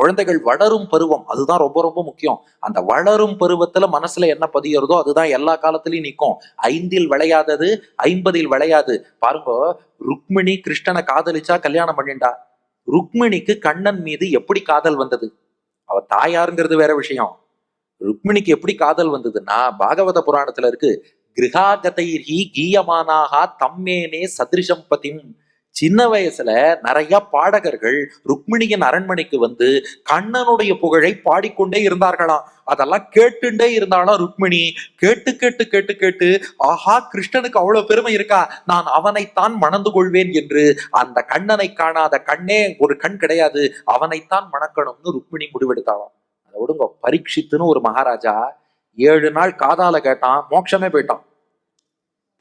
குழந்தைகள் வளரும் பருவம், அதுதான் ரொம்ப ரொம்ப முக்கியம். அந்த வளரும் பருவத்துல மனசுல என்ன பதியறதோ அதுதான் எல்லா காலத்திலயும் நிற்கும். 5இல் விளையாதது 50இல் விளையாது. பாருங்க, ருக்மிணி கிருஷ்ணனை காதலிச்சா கல்யாணம் பண்ணிண்டா. ருக்மிணிக்கு கண்ணன் மீது எப்படி காதல் வந்தது? அவ தாயாருங்கிறது வேற விஷயம். ருக்மிணிக்கு எப்படி காதல் வந்ததுன்னா பாகவத புராணத்துல இருக்கு. கிரகாகதைர்ஹி கீயமானாகா தம்மேனே சதிருஷம் பதிம். சின்ன வயசுல நிறைய பாடகர்கள் ருக்மிணியின் அரண்மனைக்கு வந்து கண்ணனுடைய புகழை பாடிக்கொண்டே இருந்தார்களாம். அதெல்லாம் கேட்டுண்டே இருந்தாலும் ருக்மிணி கேட்டு கேட்டு கேட்டு கேட்டு, ஆஹா கிருஷ்ணனுக்கு அவ்வளவு பெருமை இருக்கா, நான் அவனைத்தான் மணந்து கொள்வேன் என்று, அந்த கண்ணனை காணாத கண்ணே ஒரு கண் கிடையாது, அவனைத்தான் மணக்கணும்னு ருக்மிணி முடிவெடுத்தாலும். அதை விடுங்க, பரீட்சித்துன்னு ஒரு மகாராஜா 7 நாள் காதால கேட்டான், மோட்சமே போயிட்டான்.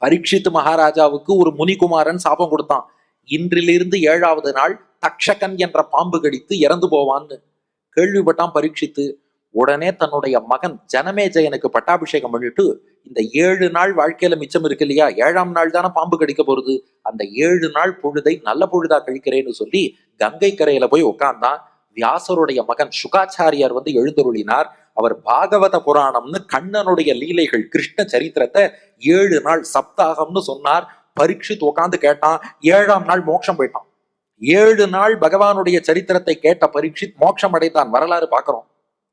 பரீட்சித்து மகாராஜாவுக்கு ஒரு முனிகுமாரன் சாபம் கொடுத்தான், இன்றிலிருந்து 7வது நாள் தக்ஷகன் என்ற பாம்பு கடித்து இறந்து போவான்னு. கேள்விப்பட்டான் பரீட்சித்து. உடனே தன்னுடைய மகன் ஜனமேஜயனுக்கு பட்டாபிஷேகம் பண்ணிட்டு, இந்த 7 நாள் வாழ்க்கையில மிச்சம் இருக்கு இல்லையா, 7ஆம் நாள் தானே பாம்பு கடிக்க போறது, அந்த 7 நாள் பொழுதை நல்ல பொழுதா கழிக்கிறேன்னு சொல்லி கங்கை கரையில போய் உட்கார்ந்தான். வியாசருடைய மகன் சுகாச்சாரியார் வந்து எழுந்தருளினார். அவர் பாகவத புராணம்னு கண்ணனுடைய லீலைகள் கிருஷ்ண சரித்திரத்தை 7 நாள் சப்தாகம்னு சொன்னார். பரீட்சித் உட்கார்ந்து கேட்டான். 7ஆம் நாள் மோட்சம் போயிட்டான். 7 நாள் பகவானுடைய சரித்திரத்தை கேட்ட பரீட்சித் மோட்சம் அடைந்தான். வரலாறு பார்க்கிறோம்.